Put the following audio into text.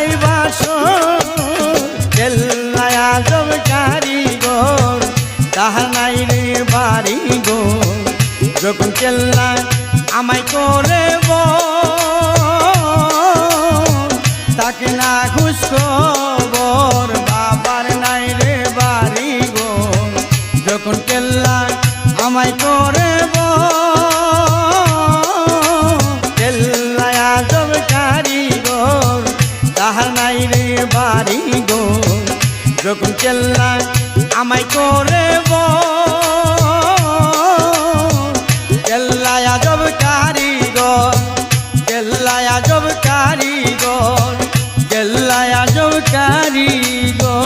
নাই বাসর কেল্লায় আজব কারিগর তাহার নাই রে বাড়ি গো যখন কেল্লা আমায় করে তাকে না খুশ খবর বাবার নাই রে বাড়ি গো যখন কেল্লা আমায় করে কেল্লায় আজব কারিগর তাহার নাই রে বাড়ি গো যখন কেল্লা আমায় করে কেল্লায় আজব কারিগর কেল্লায় আজব কারিগর কেল্লায় আজব কারিগর